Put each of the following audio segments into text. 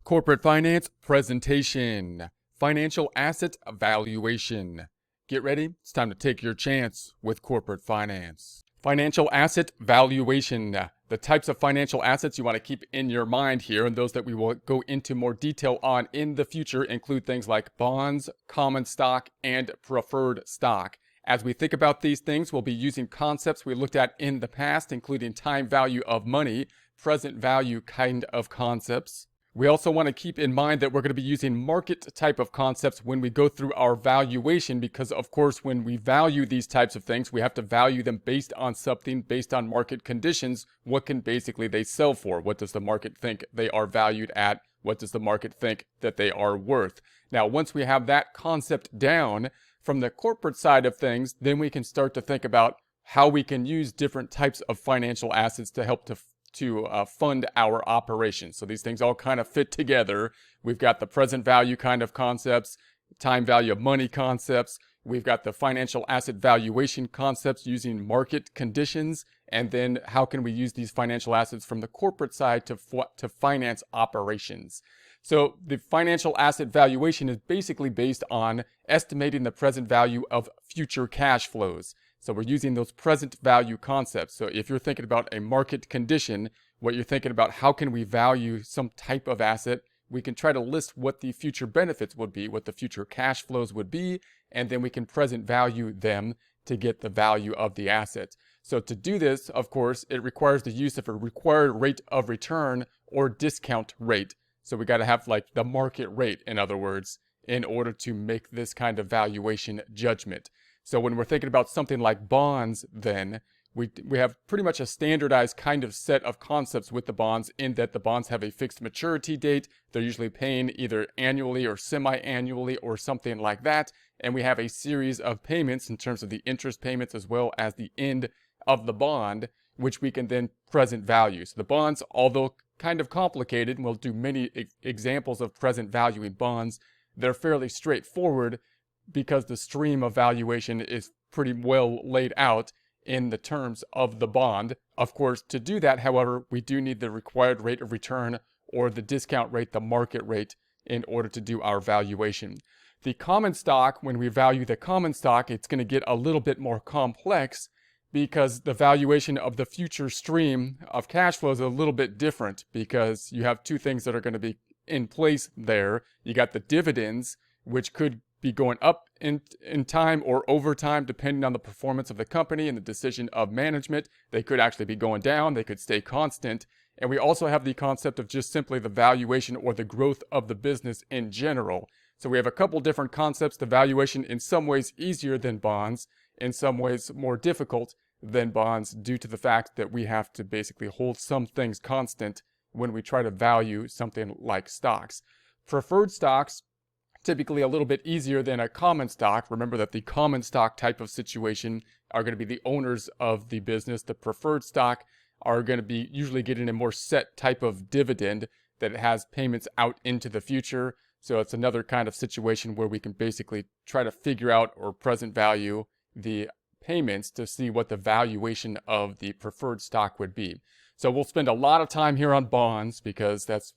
Corporate Finance Presentation. Financial Asset Valuation. Get ready, it's time to take your chance with Corporate Finance. Financial Asset Valuation. The types of financial assets you want to keep in your mind here, and those that we will go into more detail on in the future, include things like bonds, common stock, and preferred stock. As we think about these things, we'll be using concepts we looked at in the past, including time value of money, present value kind of concepts. We also want to keep in mind that we're going to be using market type of concepts when we go through our valuation, because of course when we value these types of things, we have to value them based on something, based on market conditions. What can basically they sell for? What does the market think they are valued at? What does the market think that they are worth? Now, once we have that concept down from the corporate side of things, then we can start to think about how we can use different types of financial assets to help to fund our operations. So these things all kind of fit together. We've got the present value kind of concepts, time value of money concepts. We've got the financial asset valuation concepts using market conditions. And then how can we use these financial assets from the corporate side to finance operations? So the financial asset valuation is basically based on estimating the present value of future cash flows. So we're using those present value concepts. So if you're thinking about a market condition, what you're thinking about, how can we value some type of asset? We can try to list what the future benefits would be, what the future cash flows would be, and then we can present value them to get the value of the asset. So to do this, of course, it requires the use of a required rate of return or discount rate. So we got to have like the market rate, in other words, in order to make this kind of valuation judgment. So when we're thinking about something like bonds, then we have pretty much a standardized kind of set of concepts with the bonds, in that the bonds have a fixed maturity date. They're usually paying either annually or semi-annually or something like that. And we have a series of payments in terms of the interest payments as well as the end of the bond, which we can then present value. So the bonds, although kind of complicated, and we'll do many examples of present value in bonds, they're fairly straightforward, because the stream of valuation is pretty well laid out in the terms of the bond. Of course, to do that, however, we do need the required rate of return or the discount rate, the market rate, in order to do our valuation. The common stock, when we value the common stock, it's going to get a little bit more complex, because the valuation of the future stream of cash flow is a little bit different, because you have two things that are going to be in place there. You got the dividends, which could be going up in time or over time, depending on the performance of the company and the decision of management. They could actually be going down. They could stay constant. And we also have the concept of just simply the valuation or the growth of the business in general. So we have a couple different concepts. The valuation, in some ways easier than bonds, in some ways more difficult than bonds, due to the fact that we have to basically hold some things constant when we try to value something like stocks. Preferred stocks, typically a little bit easier than a common stock. Remember that the common stock type of situation are going to be the owners of the business. The preferred stock are going to be usually getting a more set type of dividend that has payments out into the future. So it's another kind of situation where we can basically try to figure out or present value the payments to see what the valuation of the preferred stock would be. So we'll spend a lot of time here on bonds, because that's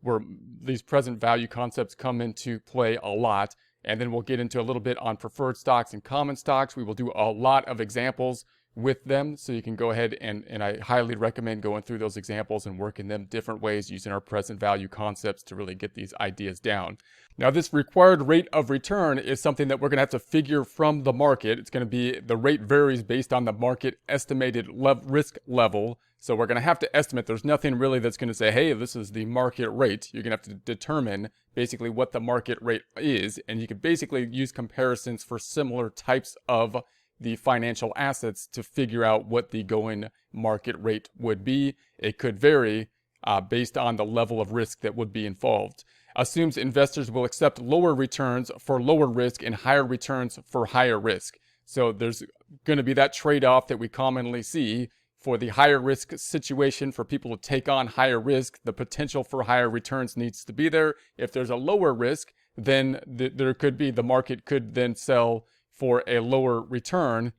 where these present value concepts come into play a lot. And then we'll get into a little bit on preferred stocks and common stocks. We will do a lot of examples with them, so you can go ahead and I highly recommend going through those examples and working them different ways using our present value concepts to really get these ideas down. Now, this required rate of return is something that we're going to have to figure from the market. It's going to be, the rate varies based on the market estimated risk level. So we're going to have to estimate. There's nothing really that's going to say, hey, this is the market rate. You're going to have to determine basically what the market rate is. And you can basically use comparisons for similar types of the financial assets to figure out what the going market rate would be. It could vary based on the level of risk that would be involved. Assumes investors will accept lower returns for lower risk and higher returns for higher risk. So there's going to be that trade-off that we commonly see. For the higher risk situation, for people to take on higher risk, the potential for higher returns needs to be there. If there's a lower risk, then there could be, the market could then sell for a lower return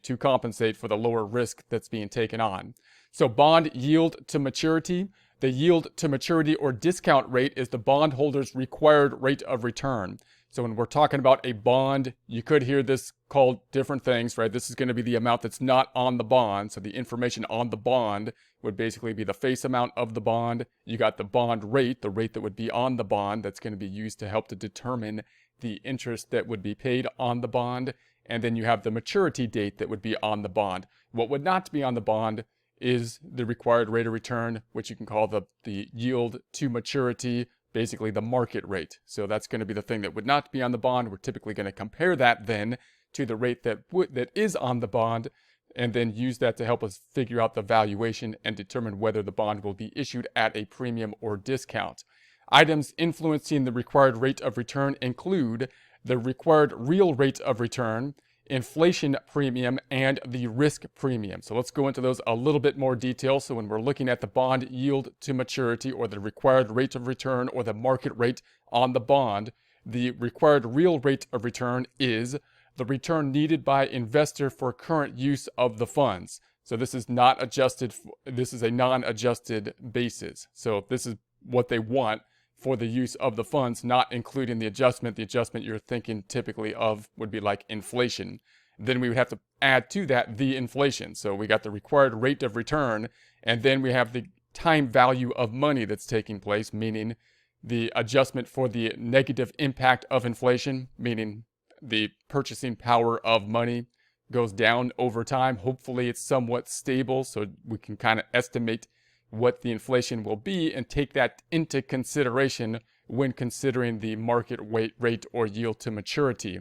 to compensate for the lower risk that's being taken on. So bond yield to maturity. The yield to maturity or discount rate is the bondholder's required rate of return. So when we're talking about a bond, you could hear this called different things, right? This is going to be the amount that's not on the bond. So the information on the bond would basically be the face amount of the bond. You got the bond rate, the rate that would be on the bond that's going to be used to help to determine the interest that would be paid on the bond. And then you have the maturity date that would be on the bond. What would not be on the bond is the required rate of return, which you can call the yield to maturity, basically the market rate. So that's going to be the thing that would not be on the bond. We're typically going to compare that then to the rate that is on the bond, and then use that to help us figure out the valuation and determine whether the bond will be issued at a premium or discount. Items influencing the required rate of return include the required real rate of return, inflation premium, and the risk premium. So let's go into those a little bit more detail. So when we're looking at the bond yield to maturity, or the required rate of return, or the market rate on the bond, the required real rate of return is the return needed by investor for current use of the funds. So this is not adjusted, this is a non-adjusted basis. So this is what they want for the use of the funds, not including the adjustment. The adjustment you're thinking typically of would be like inflation. Then we would have to add to that the inflation. So we got the required rate of return, and then we have the time value of money that's taking place, meaning the adjustment for the negative impact of inflation, meaning the purchasing power of money goes down over time. Hopefully it's somewhat stable, so we can kind of estimate what the inflation will be and take that into consideration when considering the market rate or yield to maturity.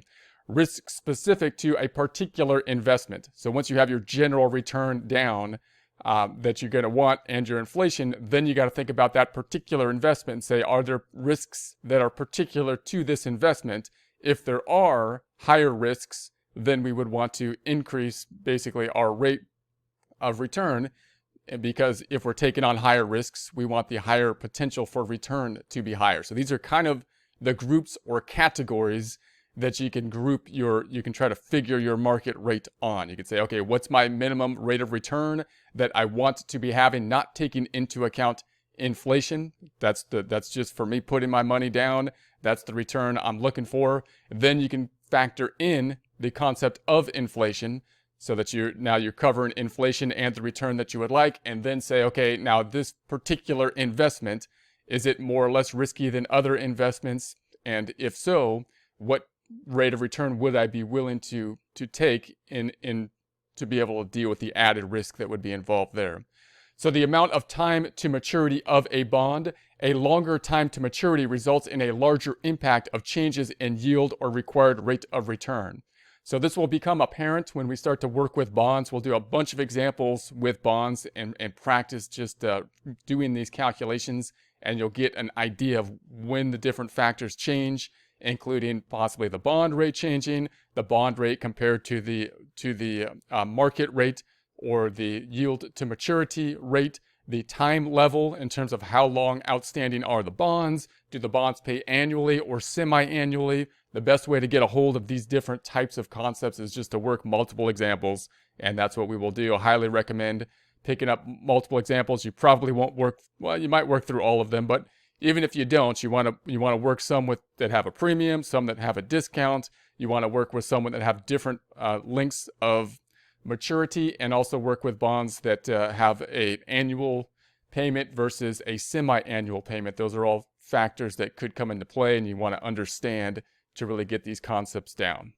Risk specific to a particular investment. So once you have your general return down that you're going to want and your inflation, then you got to think about that particular investment and say, are there risks that are particular to this investment? If there are higher risks, then we would want to increase basically our rate of return, because if we're taking on higher risks, we want the higher potential for return to be higher. So these are kind of the groups or categories that you can you can try to figure your market rate on. You can say, okay, what's my minimum rate of return that I want to be having, not taking into account inflation? That's just for me putting my money down. That's the return I'm looking for. Then you can factor in the concept of inflation, so that you're covering inflation and the return that you would like, and then say, okay, now this particular investment, is it more or less risky than other investments? And if so, what rate of return would I be willing to take in to be able to deal with the added risk that would be involved there? So the amount of time to maturity of a bond, a longer time to maturity results in a larger impact of changes in yield or required rate of return. So this will become apparent when we start to work with bonds. We'll do a bunch of examples with bonds and practice just doing these calculations, and you'll get an idea of when the different factors change, including possibly the bond rate changing, the bond rate compared to the market rate, or the yield to maturity rate, the time level in terms of how long outstanding are the bonds. Do the bonds pay annually or semi-annually? The best way to get a hold of these different types of concepts is just to work multiple examples, and that's what we will do. I highly recommend picking up multiple examples. You probably won't work, well, you might work through all of them, but even if you don't, you want to work some that have a premium, some that have a discount. You want to work with some that have different lengths of maturity, and also work with bonds that have an annual payment versus a semi-annual payment. Those are all factors that could come into play, and you want to understand to really get these concepts down.